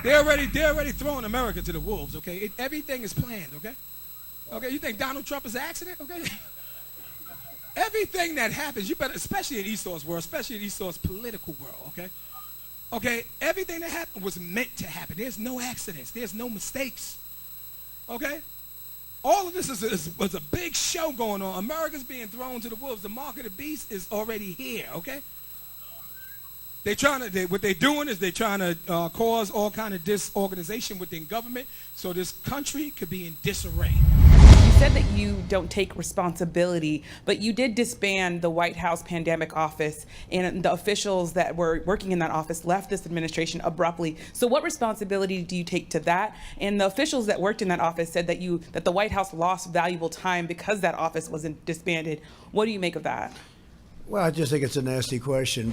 They're already throwing America to the wolves, okay? Everything is planned, okay? Okay, you think Donald Trump is an accident, okay? Everything that happens, you better, especially in Esau's world, especially in Esau's political world, okay? Okay, everything that happened was meant to happen. There's no accidents. There's no mistakes, okay? All of this was a big show going on. America's being thrown to the wolves. The mark of the beast is already here, okay? What they're doing is they're trying to cause all kind of disorganization within government so this country could be in disarray. You said that you don't take responsibility, but you did disband the White House pandemic office, and the officials that were working in that office left this administration abruptly. So what responsibility do you take to that? And the officials that worked in that office said that the White House lost valuable time because that office wasn't disbanded. What do you make of that? Well, I just think it's a nasty question.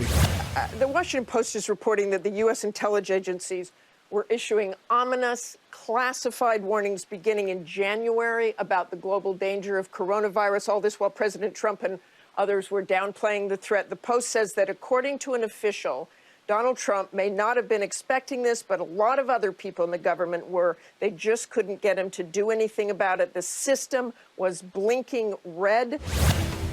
The Washington Post is reporting that the U.S. intelligence agencies were issuing ominous, classified warnings beginning in January about the global danger of coronavirus, all this while President Trump and others were downplaying the threat. The Post says that according to an official, Donald Trump may not have been expecting this, but a lot of other people in the government were. They just couldn't get him to do anything about it. The system was blinking red.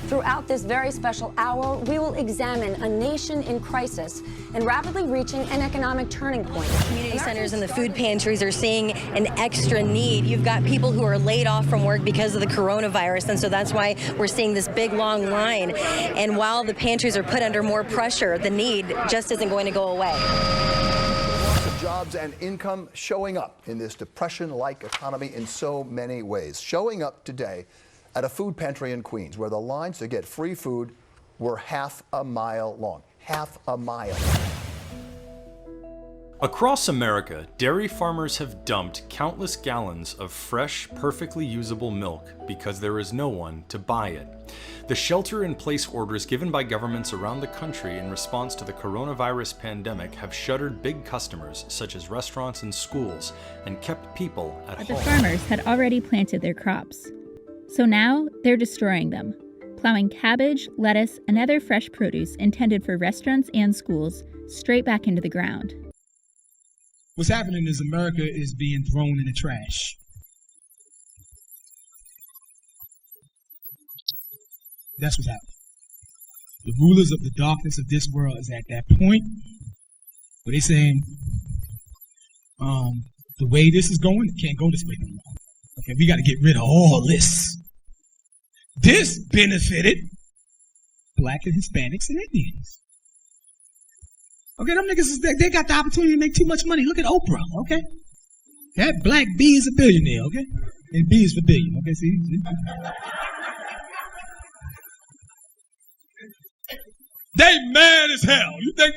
Throughout this very special hour, we will examine a nation in crisis and rapidly reaching an economic turning point. Community centers and the food pantries are seeing an extra need. You've got people who are laid off from work because of the coronavirus, and so that's why we're seeing this big, long line. And while the pantries are put under more pressure, the need just isn't going to go away. Lots of jobs and income showing up in this depression-like economy in so many ways. Showing up today at a food pantry in Queens, where the lines to get free food were half a mile long. Half a mile. Across America, dairy farmers have dumped countless gallons of fresh, perfectly usable milk because there is no one to buy it. The shelter-in-place orders given by governments around the country in response to the coronavirus pandemic have shuttered big customers such as restaurants and schools and kept people at home. The farmers had already planted their crops. So now they're destroying them, plowing cabbage, lettuce, and other fresh produce intended for restaurants and schools straight back into the ground. What's happening is America is being thrown in the trash. That's what's happening. The rulers of the darkness of this world is at that point where they're saying, the way this is going, it can't go this way no more. Okay, we got to get rid of all this. This benefited Black and Hispanics and Indians. Okay, them niggas, they got the opportunity to make too much money. Look at Oprah, okay? That black B is a billionaire, okay? And B is for billion, okay? See? They mad as hell. You think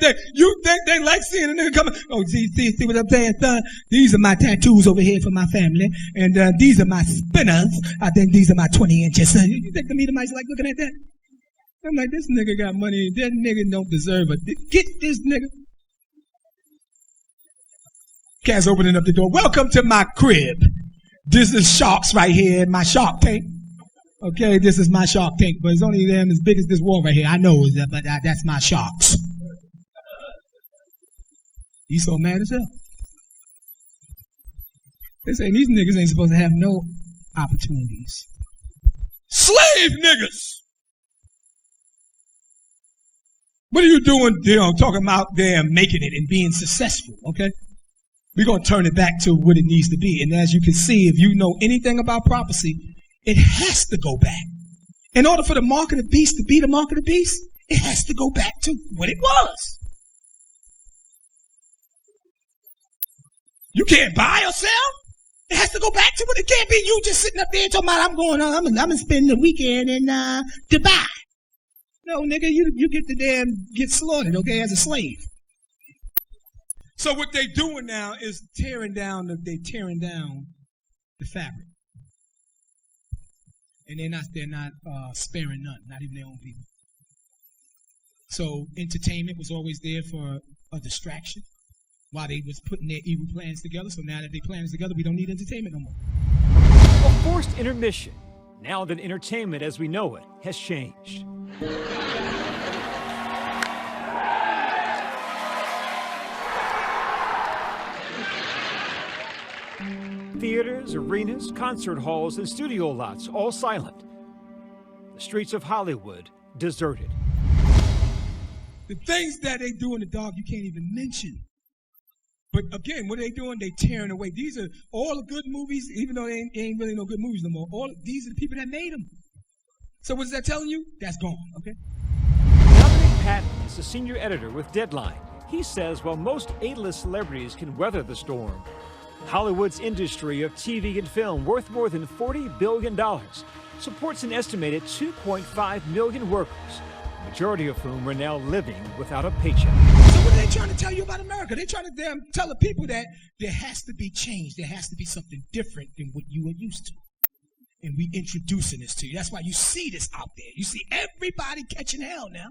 they like seeing a nigga coming? Oh, see what I'm saying, son? These are my tattoos over here for my family, and these are my spinners. I think these are my 20 inches. You think the Edomites like looking at that? I'm like, this nigga got money. That nigga don't deserve it. Get this nigga. Cat's opening up the door. Welcome to my crib. This is sharks right here in my shark tank. Okay, this is my shark tank, but it's only them as big as this wall right here. I know, but that's my sharks. He's so mad as hell. They say these niggas ain't supposed to have no opportunities. Slave niggas! What are you doing, talking about them making it and being successful, okay? We're going to turn it back to what it needs to be. And as you can see, if you know anything about prophecy, it has to go back. In order for the mark of the beast to be the mark of the beast, it has to go back to what it was. You can't buy or sell. It has to go back to what it can't be. You just sitting up there talking about I'm gonna spend the weekend in Dubai. No, nigga, you get slaughtered, okay, as a slave. So what they doing now is tearing down the fabric. And they're not sparing none, not even their own people. So entertainment was always there for a distraction while they was putting their evil plans together. So now that they plans together, we don't need entertainment no more. A forced intermission, now that entertainment as we know it has changed. Theaters, arenas, concert halls, and studio lots all silent. The streets of Hollywood deserted. The things that they do in the dark, you can't even mention. But again, what are they doing? They tearing away. These are all the good movies, even though they ain't really no good movies no more. These are the people that made them. So what is that telling you? That's gone, okay? Dominic Patton is the senior editor with Deadline. He says while most A-list celebrities can weather the storm, Hollywood's industry of TV and film, worth more than $40 billion, supports an estimated 2.5 million workers, the majority of whom are now living without a paycheck. So what are they trying to tell you about America? They're trying to tell the people that there has to be change. There has to be something different than what you are used to. And we introducing this to you. That's why you see this out there. You see everybody catching hell now.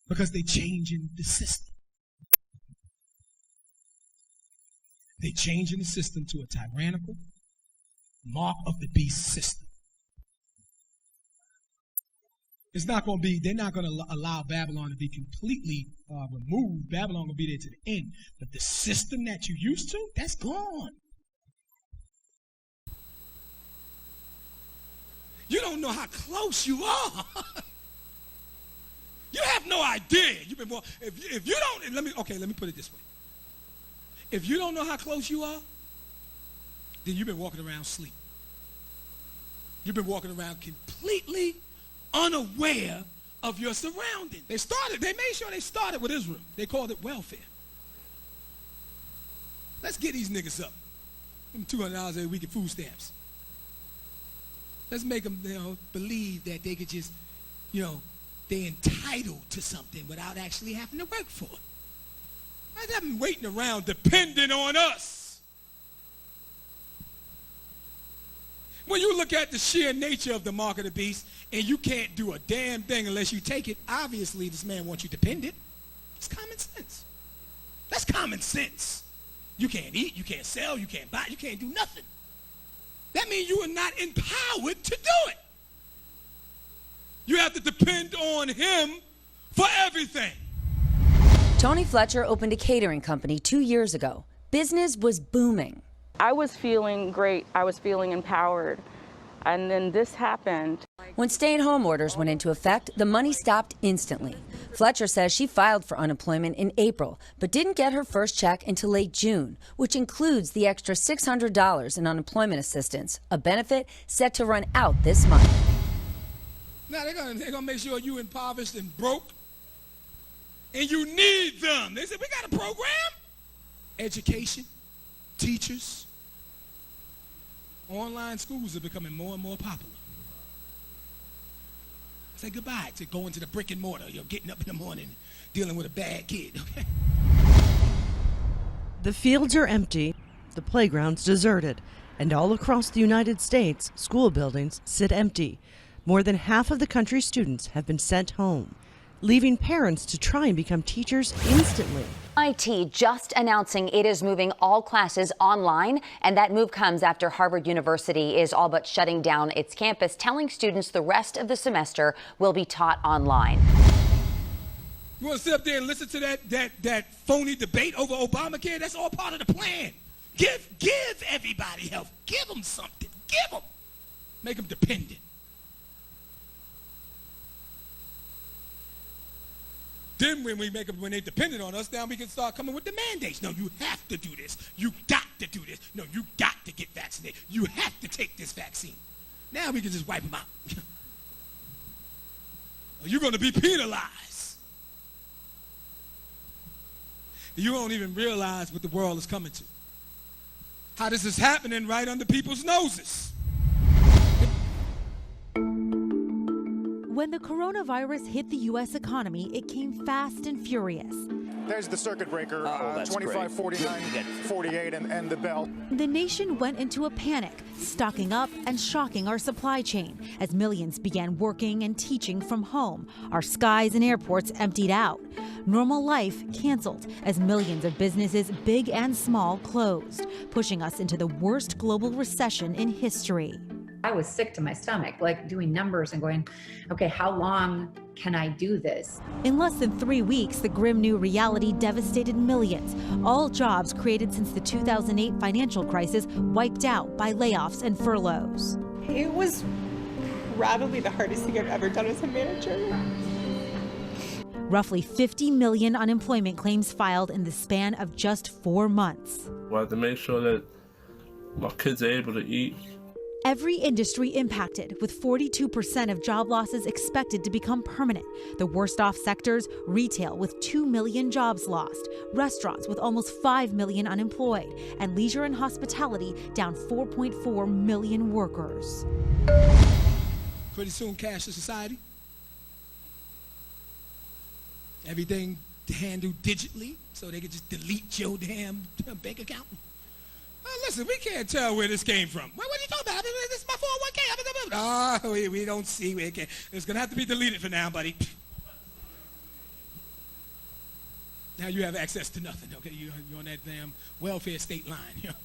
Because they're changing the system. They're changing the system to a tyrannical, mark of the beast system. It's not going to be, they're not going to allow Babylon to be completely removed. Babylon will be there to the end. But the system that you used to, that's gone. You don't know how close you are. You have no idea. You've been more, if you don't, let me put it this way. If you don't know how close you are, then you've been walking around asleep. You've been walking around completely unaware of your surroundings. They made sure they started with Israel. They called it welfare. Let's get these niggas up. Give them $200 a week in food stamps. Let's make them, believe that they could just, they're entitled to something without actually having to work for it. They've been waiting around depending on us. When you look at the sheer nature of the mark of the beast and you can't do a damn thing unless you take it, obviously this man wants you dependent. It's common sense. That's common sense. You can't eat, you can't sell, you can't buy, you can't do nothing. That means you are not empowered to do it. You have to depend on him for everything. Tony Fletcher opened a catering company 2 years ago. Business was booming. I was feeling great. I was feeling empowered. And then this happened. When stay-at-home orders went into effect, the money stopped instantly. Fletcher says she filed for unemployment in April, but didn't get her first check until late June, which includes the extra $600 in unemployment assistance, a benefit set to run out this month. Now they're gonna make sure you impoverished and broke, and you need them. They said, we got a program. Education, teachers, online schools are becoming more and more popular. Say goodbye to going to the brick and mortar. You're getting up in the morning, dealing with a bad kid. Okay? The fields are empty, the playgrounds deserted, and all across the United States, school buildings sit empty. More than half of the country's students have been sent home, leaving parents to try and become teachers instantly. MIT just announcing it is moving all classes online, and that move comes after Harvard University is all but shutting down its campus, telling students the rest of the semester will be taught online. You want to sit up there and listen to that phony debate over Obamacare? That's all part of the plan. Give everybody health. Give them something. Give them. Make them dependent. Then when they're dependent on us, now we can start coming with the mandates. No, you have to do this. You got to do this. No, you got to get vaccinated. You have to take this vaccine. Now we can just wipe them out. You're going to be penalized. You don't even realize what the world is coming to. How this is happening right under people's noses. When the coronavirus hit the U.S. economy, it came fast and furious. There's the circuit breaker, 25, 49, 48, and the bell. The nation went into a panic, stocking up and shocking our supply chain as millions began working and teaching from home. Our skies and airports emptied out. Normal life canceled as millions of businesses, big and small, closed, pushing us into the worst global recession in history. I was sick to my stomach, like doing numbers and going, okay, how long can I do this? In less than 3 weeks, the grim new reality devastated millions. All jobs created since the 2008 financial crisis wiped out by layoffs and furloughs. It was probably the hardest thing I've ever done as a manager. Roughly 50 million unemployment claims filed in the span of just 4 months. I have to make sure that my kids are able to eat. Every industry impacted, with 42% of job losses expected to become permanent. The worst off sectors, retail with 2 million jobs lost, restaurants with almost 5 million unemployed, and leisure and hospitality down 4.4 million workers. Pretty soon, cashless society. Everything handled digitally, so they could just delete your damn bank account. Listen, we can't tell where this came from. What are you talking about? This is my 401k. Oh, we don't see where it came. It's going to have to be deleted for now, buddy. Now you have access to nothing, okay? You're on that damn welfare state line. You know?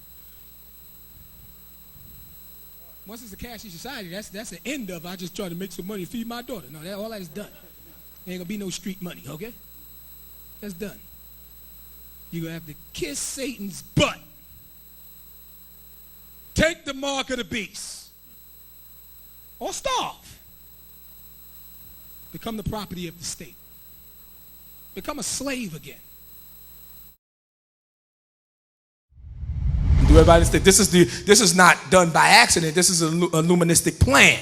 Once it's a cashless society, that's the end of I just try to make some money to feed my daughter. No, all that is done. There ain't going to be no street money, okay? That's done. You're going to have to kiss Satan's butt. Take the mark of the beast. Or starve. Become the property of the state. Become a slave again. Do everybody understand? This is not done by accident. This is a illuministic plan.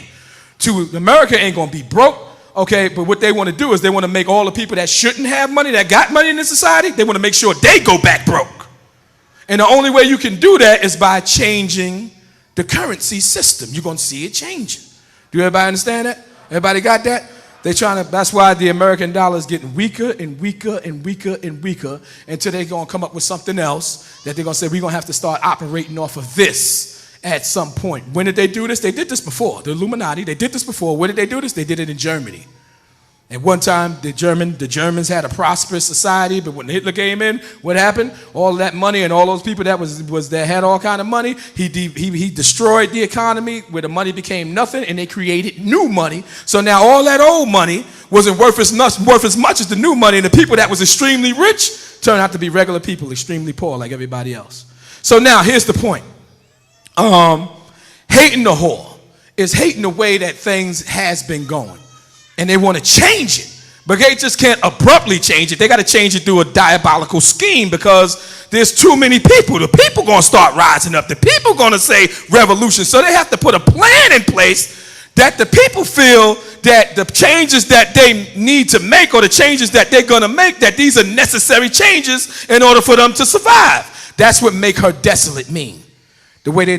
America ain't gonna be broke, okay? But what they want to do is they want to make all the people that shouldn't have money, that got money in this society, they want to make sure they go back broke. And the only way you can do that is by changing the currency system. You're going to see it changing. Do everybody understand that? Everybody got that? That's why the American dollar is getting weaker and weaker and weaker and weaker until they're going to come up with something else that they're going to say, we're going to have to start operating off of this at some point. When did they do this? They did this before. The Illuminati, they did this before. When did they do this? They did it in Germany. At one time, the Germans had a prosperous society, but when Hitler came in, what happened? All that money and all those people that had all kind of money, he destroyed the economy where the money became nothing, and they created new money. So now all that old money wasn't worth as much as the new money, and the people that was extremely rich turned out to be regular people, extremely poor like everybody else. So now here's the point. Hating the whore is hating the way that things has been going. And they want to change it, but they just can't abruptly change it. They got to change it through a diabolical scheme because there's too many people. The people going to start rising up. The people going to say revolution. So they have to put a plan in place that the people feel that the changes that they need to make or the changes that they're going to make, that these are necessary changes in order for them to survive. That's what make her desolate mean. The way they're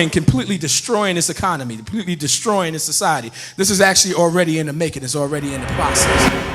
completely destroying this economy, completely destroying this society. This is actually already in the making. It's already in the process.